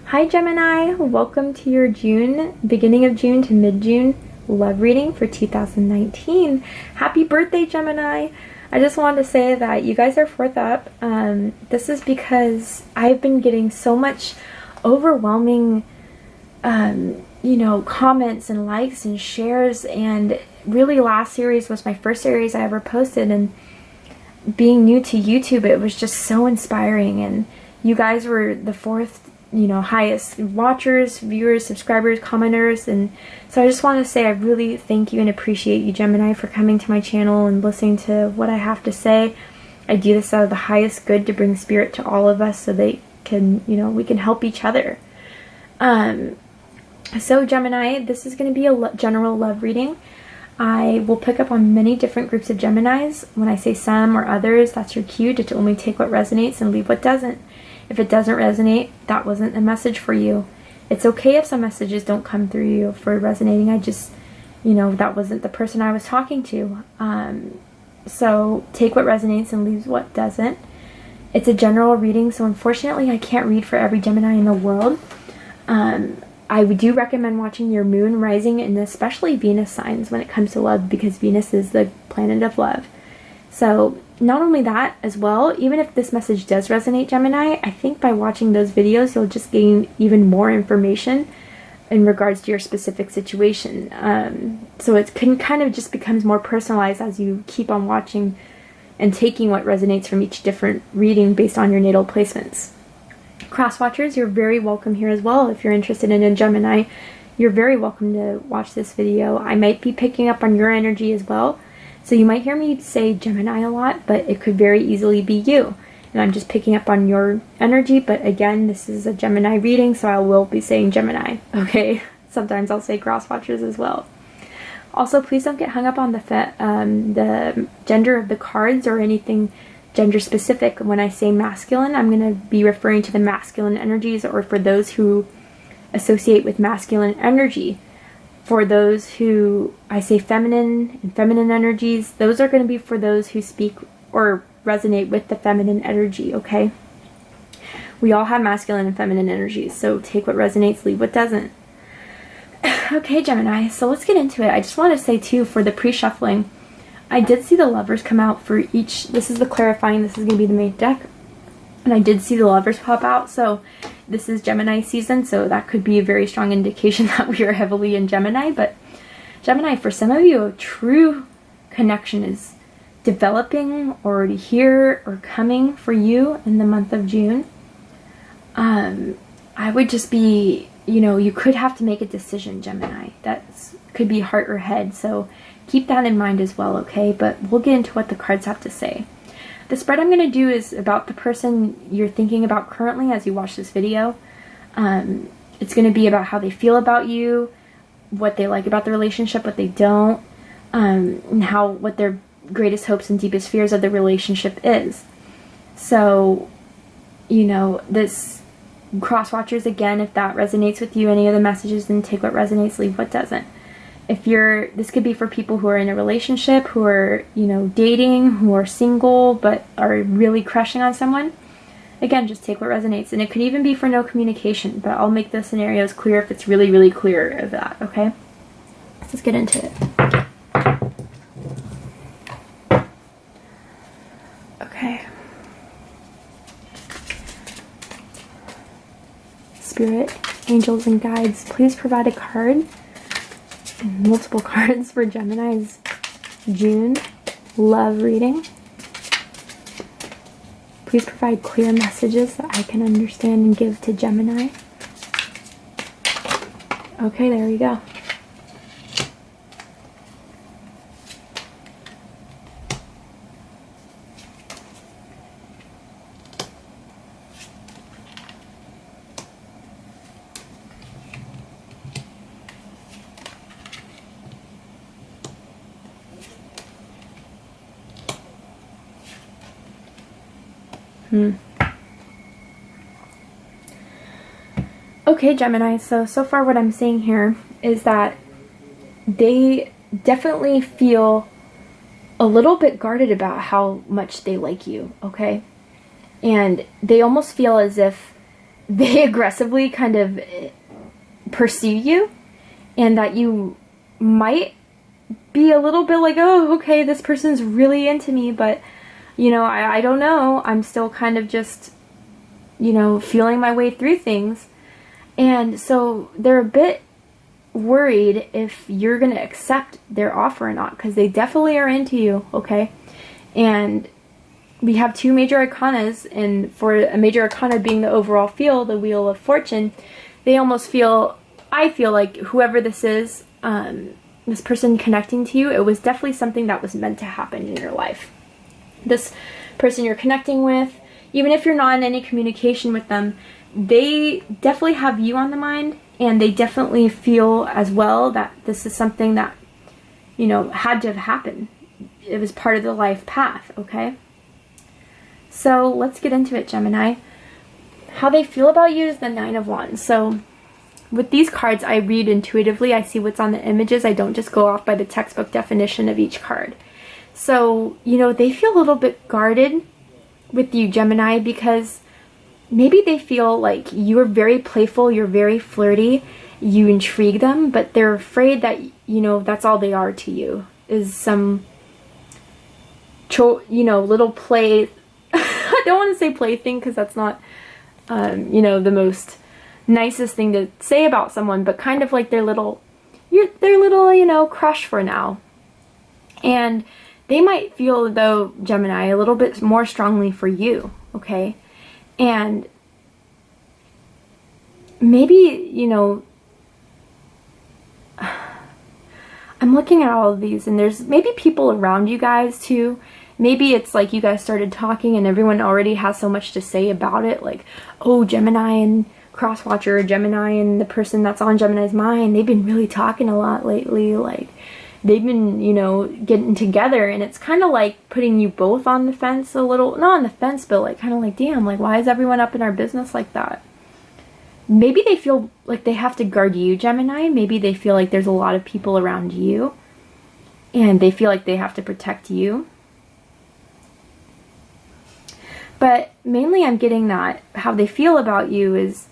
Hi Gemini, welcome to your beginning of June to mid-June love reading for 2019. Happy birthday, Gemini! I just wanted to say that you guys are fourth up. This is because I've been getting so much overwhelming, comments and likes and shares, and really last series was my first series I ever posted, and being new to YouTube, it was just so inspiring, and you guys were the fourth highest watchers, viewers, subscribers, commenters, and so I just want to say I really thank you and appreciate you, Gemini, for coming to my channel and listening to what I have to say. I do this out of the highest good to bring spirit to all of us so they can, we can help each other. So Gemini, this is going to be a general love reading. I will pick up on many different groups of Geminis. When I say some or others, that's your cue to only take what resonates and leave what doesn't. If it doesn't resonate, that wasn't a message for you. It's okay if some messages don't come through you for resonating. I just, that wasn't the person I was talking to. So take what resonates and leave what doesn't. It's a general reading, so unfortunately I can't read for every Gemini in the world. I do recommend watching your moon, rising, and especially Venus signs when it comes to love, because Venus is the planet of love. So not only that as well, even if this message does resonate, Gemini, I think by watching those videos you'll just gain even more information in regards to your specific situation. So it kind of just becomes more personalized as you keep on watching and taking what resonates from each different reading based on your natal placements. Cross watchers, you're very welcome here as well. If you're interested in a Gemini, you're very welcome to watch this video. I might be picking up on your energy as well. So you might hear me say Gemini a lot, but it could very easily be you. And I'm just picking up on your energy, but again, this is a Gemini reading, so I will be saying Gemini, okay? Sometimes I'll say cross watchers as well. Also, please don't get hung up on the gender of the cards or anything gender specific. When I say masculine, I'm going to be referring to the masculine energies, or for those who associate with masculine energy. For those who I say feminine and feminine energies, those are going to be for those who speak or resonate with the feminine energy, okay? We all have masculine and feminine energies, so take what resonates, leave what doesn't. Okay, Gemini, so let's get into it. I just want to say too, for the pre-shuffling, I did see the lovers come out for each. This is the clarifying, this is going to be the main deck. And I did see the lovers pop out, so this is Gemini season, so that could be a very strong indication that we are heavily in Gemini. But Gemini, for some of you, a true connection is developing, already here, or coming for you in the month of June. I would just be, you could have to make a decision, Gemini. That could be heart or head, so keep that in mind as well, okay? But we'll get into what the cards have to say. The spread I'm going to do is about the person you're thinking about currently as you watch this video. It's going to be about how they feel about you, what they like about the relationship, what they don't, and what their greatest hopes and deepest fears of the relationship is. So, this cross watchers, again, if that resonates with you, any of the messages, then take what resonates, leave what doesn't. This could be for people who are in a relationship, who are, dating, who are single, but are really crushing on someone. Again, just take what resonates. And it could even be for no communication, but I'll make the scenarios clear if it's really, really clear of that, okay? Let's get into it. Okay. Spirit, angels, and guides, please provide a card. Multiple cards for Gemini's June love reading. Please provide clear messages that I can understand and give to Gemini. Okay, there we go. Okay, Gemini, so far what I'm seeing here is that they definitely feel a little bit guarded about how much they like you, okay? And they almost feel as if they aggressively kind of pursue you, and that you might be a little bit like, oh, okay, this person's really into me, but, you know, I don't know. I'm still kind of just, you know, feeling my way through things. And so they're a bit worried if you're going to accept their offer or not, because they definitely are into you, okay? And we have 2 major arcanas, and for a major arcana being the overall feel, the Wheel of Fortune, they almost feel, I feel like whoever this is, this person connecting to you, it was definitely something that was meant to happen in your life. This person you're connecting with, even if you're not in any communication with them, they definitely have you on the mind, and they definitely feel as well that this is something that, you know, had to have happened. It was part of the life path, okay? So let's get into it, Gemini. How they feel about you is the 9 of Wands. So with these cards, I read intuitively. I see what's on the images. I don't just go off by the textbook definition of each card. So, you know, they feel a little bit guarded with you, Gemini, because maybe they feel like you're very playful, you're very flirty, you intrigue them, but they're afraid that, you know, that's all they are to you, is some, you know, little play. I don't want to say plaything, because that's not, you know, the most nicest thing to say about someone, but kind of like their little, you know, crush for now. And they might feel, though, Gemini, a little bit more strongly for you, okay? And maybe, you know, I'm looking at all of these, and there's maybe people around you guys too. Maybe it's like you guys started talking and everyone already has so much to say about it, like, oh, Gemini and Crosswatcher, Gemini and the person that's on Gemini's mind, they've been really talking a lot lately, like, they've been, you know, getting together, and it's kind of like putting you both on the fence a little, not on the fence, but like kind of like, damn, like, why is everyone up in our business like that? Maybe they feel like they have to guard you, Gemini. Maybe they feel like there's a lot of people around you, and they feel like they have to protect you. But mainly I'm getting that how they feel about you is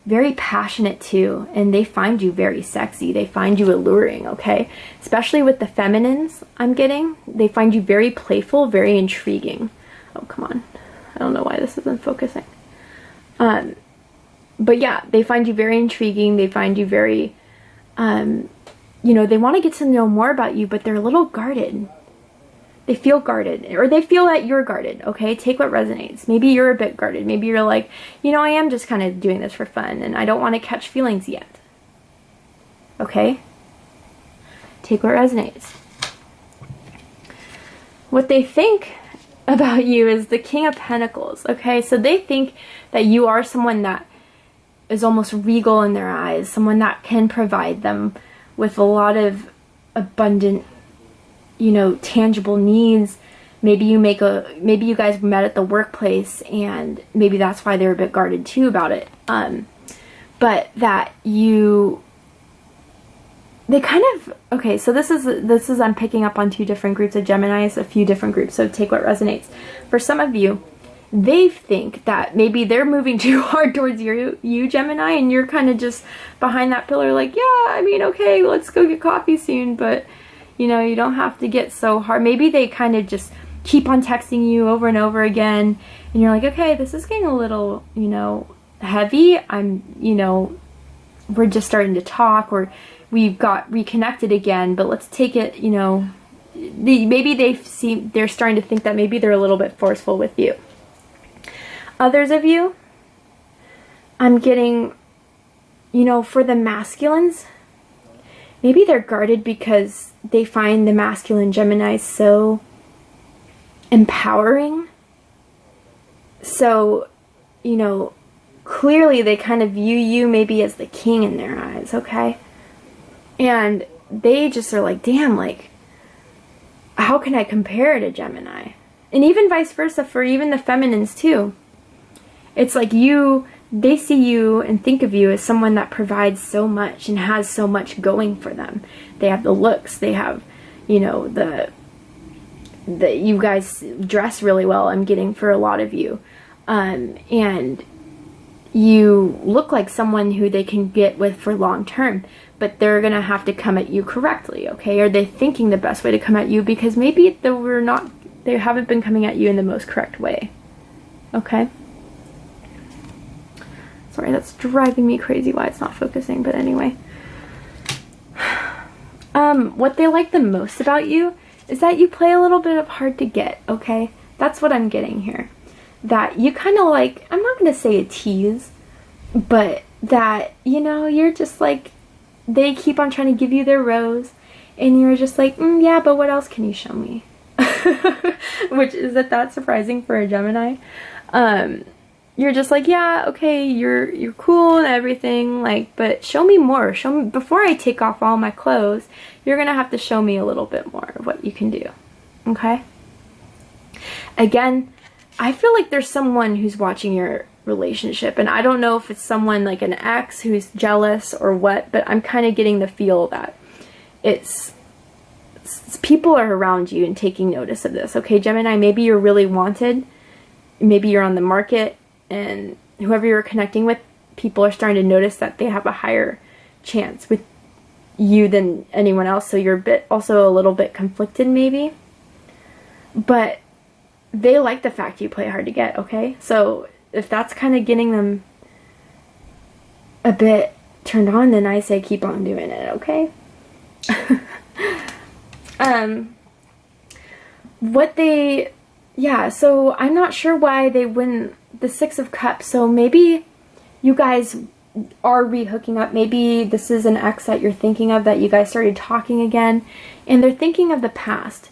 very passionate too, and they find you very sexy. They find you alluring, okay? Especially with the feminines I'm getting. They find you very playful, very intriguing. Oh, come on. I don't know why this isn't focusing. But yeah, they find you very intriguing. They find you very, you know, they want to get to know more about you, but they're a little guarded. They feel guarded, or they feel that you're guarded, okay? Take what resonates. Maybe you're a bit guarded. Maybe you're like, you know, I am just kind of doing this for fun, and I don't want to catch feelings yet. Okay? Take what resonates. What they think about you is the King of Pentacles, okay? So they think that you are someone that is almost regal in their eyes, someone that can provide them with a lot of abundant, you know, tangible needs. Maybe you guys met at the workplace, and maybe that's why they're a bit guarded too about it. But that they kind of, okay, so this is I'm picking up on 2 different groups of Geminis, a few different groups, so take what resonates. For some of you, they think that maybe they're moving too hard towards you, Gemini, and you're kind of just behind that pillar like, yeah, I mean, okay, let's go get coffee soon, but, you know, you don't have to get so hard. Maybe they kind of just keep on texting you over and over again, and you're like, okay, this is getting a little, you know, heavy. You know, we're just starting to talk, or we've got reconnected again, but let's take it, you know, maybe they're starting to think that maybe they're a little bit forceful with you. Others of you, I'm getting, you know, for the masculines, maybe they're guarded because they find the masculine Gemini so empowering. So, you know, clearly they kind of view you maybe as the king in their eyes, okay? And they just are like, damn, like, how can I compare to Gemini? And even vice versa for even the feminines too. It's like they see you and think of you as someone that provides so much and has so much going for them. They have the looks, they have, you know, you guys dress really well, I'm getting for a lot of you. And, you look like someone who they can get with for long term, but they're gonna have to come at you correctly, okay? Are they thinking the best way to come at you? Because maybe they haven't been coming at you in the most correct way, okay? Sorry, that's driving me crazy why it's not focusing, but anyway. What they like the most about you is that you play a little bit of hard to get, okay? That's what I'm getting here. That you kind of like, I'm not going to say a tease, but that, you know, you're just like, they keep on trying to give you their rose, and you're just like, yeah, but what else can you show me? Which is that surprising for a Gemini. You're just like, yeah, okay, you're cool and everything, like, but show me more. Show me, before I take off all my clothes, you're gonna have to show me a little bit more of what you can do, okay? Again, I feel like there's someone who's watching your relationship, and I don't know if it's someone like an ex who's jealous or what, but I'm kind of getting the feel that it's people are around you and taking notice of this, okay, Gemini? Maybe you're really wanted, maybe you're on the market, and whoever you're connecting with, people are starting to notice that they have a higher chance with you than anyone else, so you're also a little bit conflicted maybe, but they like the fact you play hard to get, okay? So if that's kind of getting them a bit turned on, then I say keep on doing it, okay? So I'm not sure why they wouldn't, the Six of Cups, so maybe you guys are re-hooking up. Maybe this is an ex that you're thinking of, that you guys started talking again, and they're thinking of the past.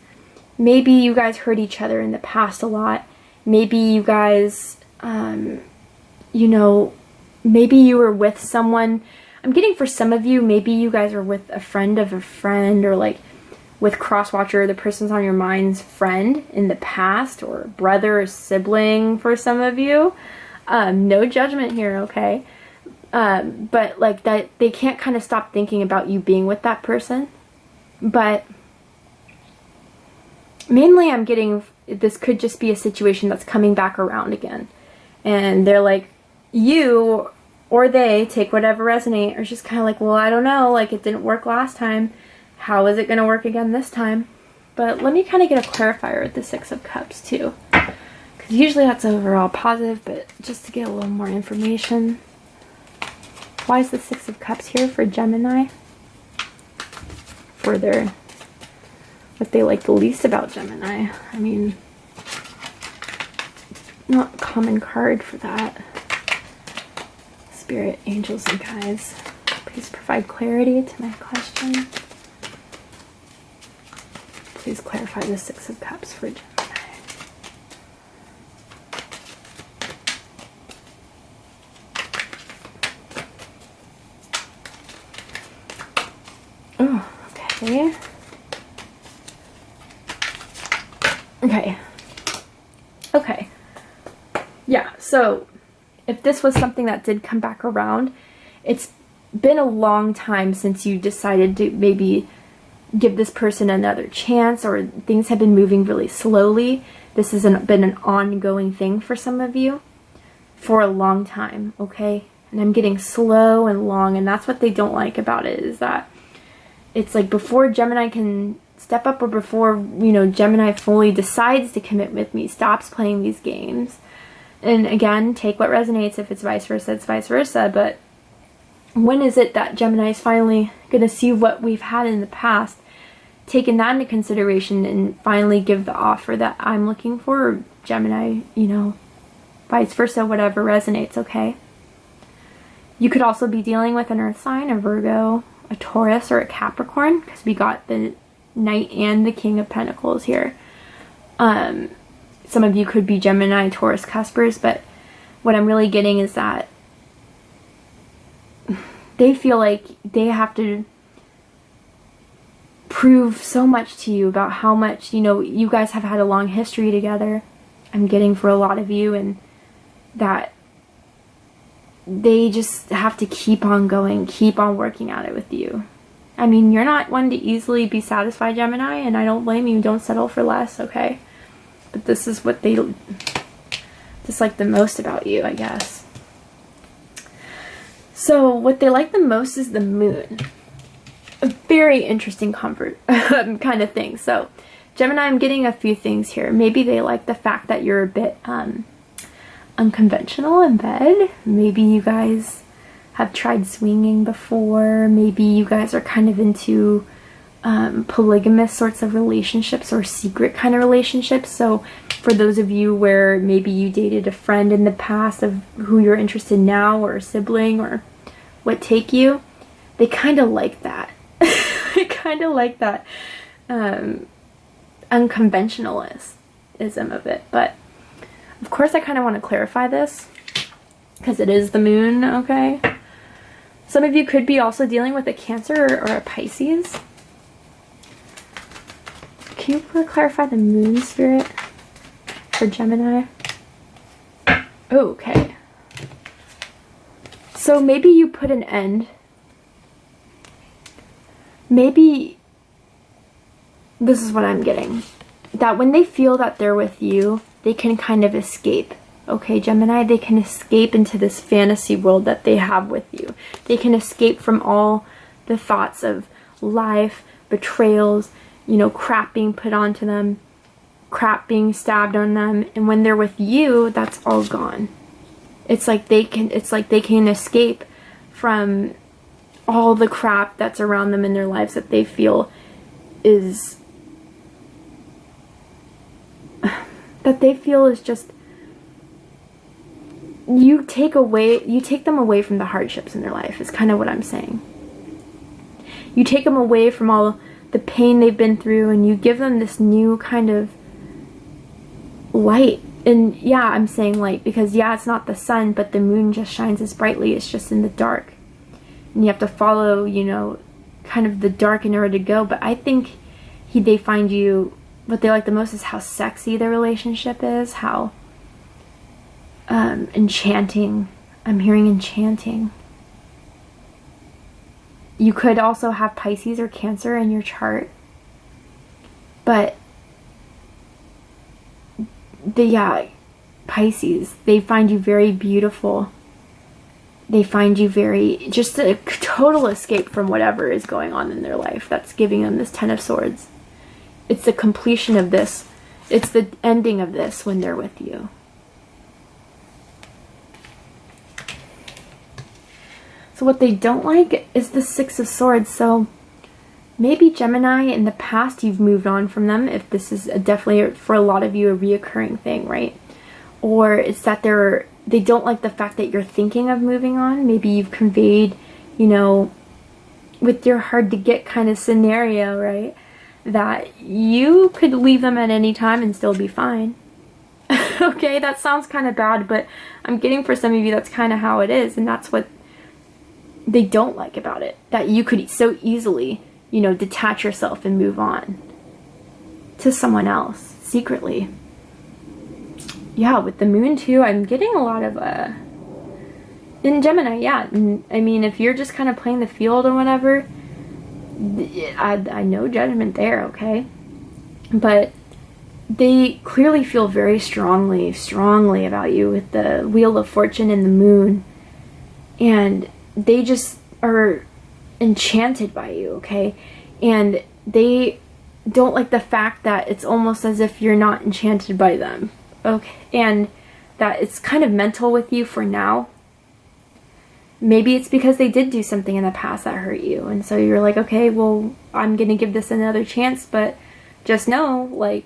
Maybe you guys hurt each other in the past a lot. Maybe you guys, you know, maybe you were with someone. I'm getting for some of you, maybe you guys are with a friend of a friend, or like with Crosswatcher, the person's on your mind's friend in the past, or brother or sibling for some of you. No judgment here, okay? But like that, they can't kind of stop thinking about you being with that person. But mainly I'm getting, this could just be a situation that's coming back around again. And they're like, you or they, take whatever resonate, are just kind of like, well, I don't know, like it didn't work last time. How is it going to work again this time? But let me kind of get a clarifier with the Six of Cups too. Because usually that's overall positive, but just to get a little more information. Why is the Six of Cups here for Gemini? For their, what they like the least about Gemini. I mean, not a common card for that. Spirit, angels, and guides, please provide clarity to my question. Please clarify the Six of Cups for Gemini. Oh, okay. Okay. Yeah, so if this was something that did come back around, it's been a long time since you decided to maybe give this person another chance, or things have been moving really slowly. This has been an ongoing thing for some of you for a long time, okay? And I'm getting slow and long, and that's what they don't like about it, is that it's like before Gemini can step up, or before, you know, Gemini fully decides to commit with me, stops playing these games. And again, take what resonates. If it's vice versa, it's vice versa. But when is it that Gemini is finally going to see what we've had in the past, taking that into consideration, and finally give the offer that I'm looking for? Or Gemini, you know, vice versa, whatever resonates, okay? You could also be dealing with an earth sign, a Virgo, a Taurus, or a Capricorn, because we got the Knight and the King of Pentacles here. Some of you could be Gemini, Taurus, Cuspers, but what I'm really getting is that they feel like they have to prove so much to you about how much, you know, you guys have had a long history together. I'm getting for a lot of you, and that they just have to keep on going, keep on working at it with you. I mean, you're not one to easily be satisfied, Gemini, and I don't blame you. Don't settle for less, okay? But this is what they dislike the most about you, I guess. So what they like the most is the moon. A very interesting comfort kind of thing. So Gemini, I'm getting a few things here. Maybe they like the fact that you're a bit unconventional in bed. Maybe you guys have tried swinging before. Maybe you guys are kind of into polygamous sorts of relationships or secret kind of relationships. So for those of you where maybe you dated a friend in the past of who you're interested in now, or a sibling, or what take you, they kind of like that. They kind of like that unconventionalism of it. But of course I kind of want to clarify this because it is the moon, okay? Some of you could be also dealing with a Cancer or a Pisces. Can you clarify the moon, Spirit, for Gemini? Okay. So maybe you put an end. Maybe this is what I'm getting. That when they feel that they're with you, they can kind of escape. Okay, Gemini, they can escape into this fantasy world that they have with you. They can escape from all the thoughts of life, betrayals, you know, crap being put onto them, crap being stabbed on them. And when they're with you, that's all gone. It's like they can escape from all the crap that's around them in their lives that they feel is just, you take them away from the hardships in their life is kind of what I'm saying. You take them away from all the pain they've been through, and you give them this new kind of light. And yeah, I'm saying light because yeah, it's not the sun, but the moon just shines as brightly. It's just in the dark. And you have to follow, you know, kind of the dark in order to go. But I think they find you, what they like the most is how sexy their relationship is, how enchanting. I'm hearing enchanting. You could also have Pisces or Cancer in your chart. But Pisces, they find you very beautiful. They find you very, just a total escape from whatever is going on in their life that's giving them this Ten of Swords. It's the completion of this. It's the ending of this when they're with you. So what they don't like is the Six of Swords. So maybe Gemini, in the past you've moved on from them, if this is definitely for a lot of you a reoccurring thing, right? Or it's that they don't like the fact that you're thinking of moving on. Maybe you've conveyed, you know, with your hard to get kind of scenario, right, that you could leave them at any time and still be fine. Okay, that sounds kind of bad, but I'm getting for some of you that's kind of how it is, and that's what they don't like about it. That you could so easily, you know, detach yourself and move on to someone else secretly. Yeah, with the moon too, I'm getting a lot of in Gemini, yeah. I mean, if you're just kind of playing the field or whatever, I no judgment there, okay? But they clearly feel very strongly about you with the Wheel of Fortune and the moon. And they just are enchanted by you, okay? And they don't like the fact that it's almost as if you're not enchanted by them, okay? And that it's kind of mental with you for now. Maybe it's because they did do something in the past that hurt you, and so you're like, okay, well, I'm gonna give this another chance, but just know, like,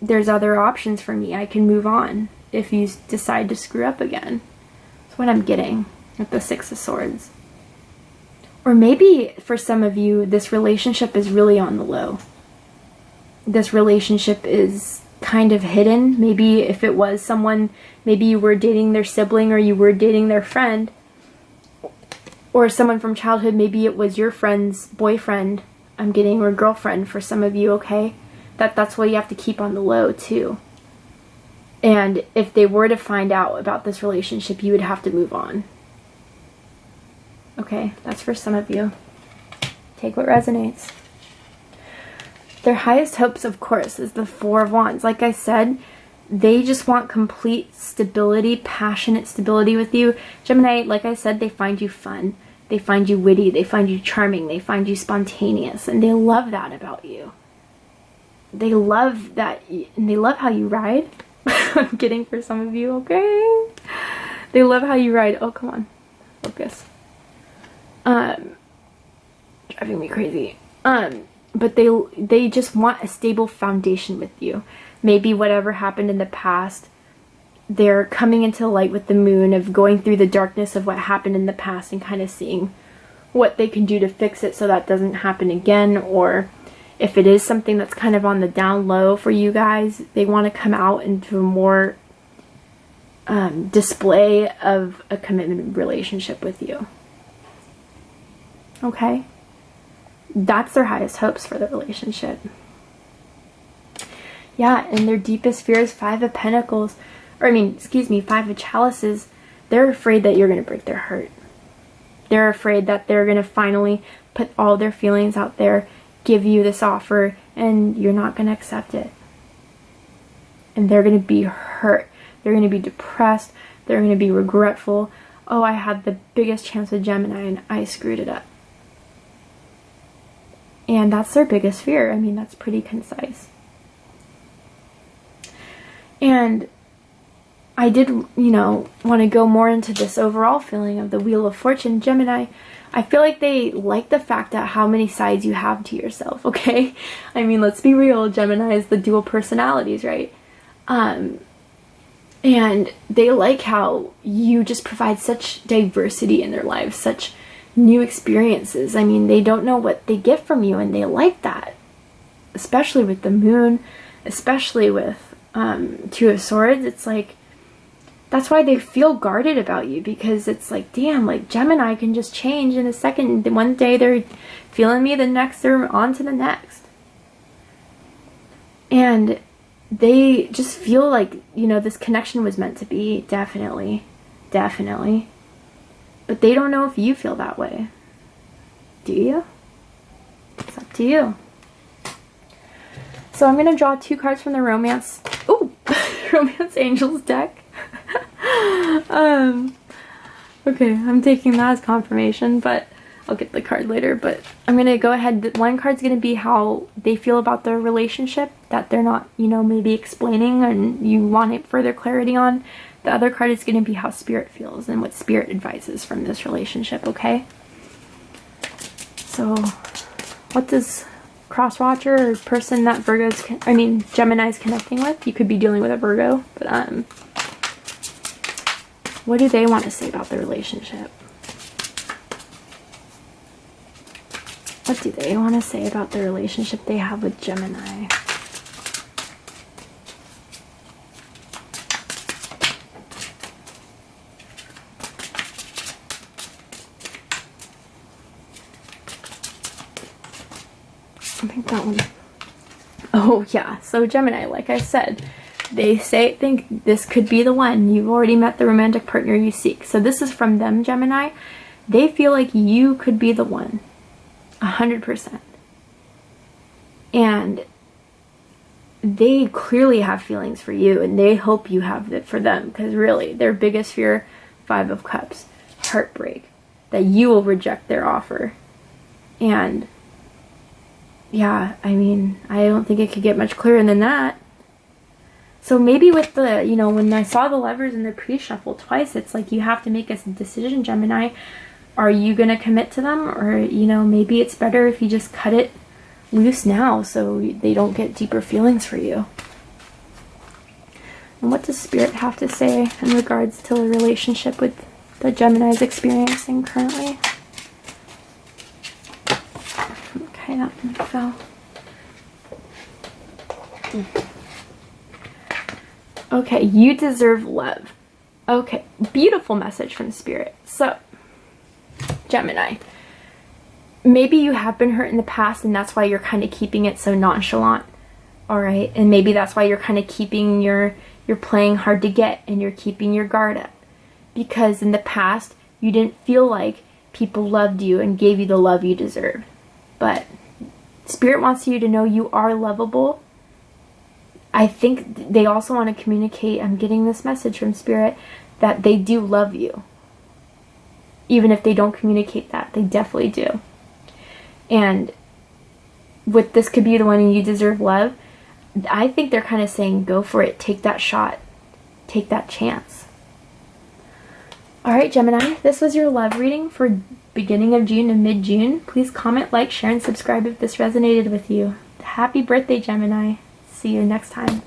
there's other options for me. I can move on if you decide to screw up again. That's what I'm getting with the Six of Swords. Or maybe for some of you, this relationship is really on the low. This relationship is kind of hidden. Maybe if it was someone, maybe you were dating their sibling or you were dating their friend, or someone from childhood, maybe it was your friend's boyfriend, I'm getting, or girlfriend for some of you, okay? That's what you have to keep on the low too. And if they were to find out about this relationship, you would have to move on. Okay, that's for some of you. Take what resonates. Their highest hopes, of course, is the Four of Wands. Like I said, They just want complete stability, passionate stability with you. Gemini, like I said, they find you fun. They find you witty. They find you charming. They find you spontaneous. And they love that about you. They love that. And they love how you ride. I'm kidding for some of you, okay? They love how you ride. Oh, come on. Focus. Driving me crazy. But they just want a stable foundation with you. Maybe whatever happened in the past, they're coming into light with the moon, of going through the darkness of what happened in the past and kind of seeing what they can do to fix it so that doesn't happen again. Or if it is something that's kind of on the down low for you guys, they want to come out into a more display of a commitment relationship with you. Okay? That's their highest hopes for the relationship. Yeah, and their deepest fear is Five of Pentacles. Five of Chalices. They're afraid that you're going to break their heart. They're afraid that they're going to finally put all their feelings out there, give you this offer, and you're not going to accept it. And they're going to be hurt. They're going to be depressed. They're going to be regretful. Oh, I had the biggest chance with Gemini and I screwed it up. And that's their biggest fear. I mean, that's pretty concise. And I did, want to go more into this overall feeling of the Wheel of Fortune. Gemini, I feel like they like the fact that how many sides you have to yourself, okay? I mean, let's be real. Gemini is the dual personalities, right? And they like how you just provide such diversity in their lives, such new experiences. I mean, they don't know what they get from you, and they like that. Especially with the moon, especially with Two of Swords. It's like, that's why they feel guarded about you, because it's like, damn, like Gemini can just change in a second. One day they're feeling me, the next they're on to the next. And they just feel like, this connection was meant to be. Definitely. Definitely. But they don't know if you feel that way. Do you? It's up to you. So I'm going to draw 2 cards from the Romance Angels deck. Okay, I'm taking that as confirmation, but I'll get the card later. But I'm going to go ahead. One card's going to be how they feel about their relationship, that they're not, maybe explaining and you want further clarity on. The other card is going to be how Spirit feels and what Spirit advises from this relationship, okay? So, what does cross-watcher or person that Gemini's connecting with? You could be dealing with a Virgo, but what do they want to say about the relationship? What do they want to say about the relationship they have with Gemini? I think that one. Oh yeah, so Gemini, like I said, they think this could be the one. You've already met the romantic partner you seek. So this is from them, Gemini. They feel like you could be the one. 100%. And they clearly have feelings for you, and they hope you have it for them, because really their biggest fear, 5 of Cups, heartbreak, that you will reject their offer. And yeah, I mean, I don't think it could get much clearer than that. So maybe with the, when I saw the Lovers in the pre-shuffle twice, it's like you have to make a decision, Gemini. Are you going to commit to them? Or, maybe it's better if you just cut it loose now so they don't get deeper feelings for you. And what does Spirit have to say in regards to the relationship with the Gemini's experiencing currently? Okay, that one fell. Okay, you deserve love. Okay, beautiful message from Spirit. So, Gemini, maybe you have been hurt in the past and that's why you're kind of keeping it so nonchalant. Alright, and maybe that's why you're kind of keeping you're playing hard to get and you're keeping your guard up. Because in the past, you didn't feel like people loved you and gave you the love you deserve. But Spirit wants you to know you are lovable. I think they also want to communicate, I'm getting this message from Spirit, that they do love you. Even if they don't communicate that, they definitely do. And with this could be the one and you deserve love, I think they're kind of saying, go for it, take that shot, take that chance. Alright, Gemini, this was your love reading for beginning of June to mid-June. Please comment, like, share, and subscribe if this resonated with you. Happy birthday, Gemini. See you next time.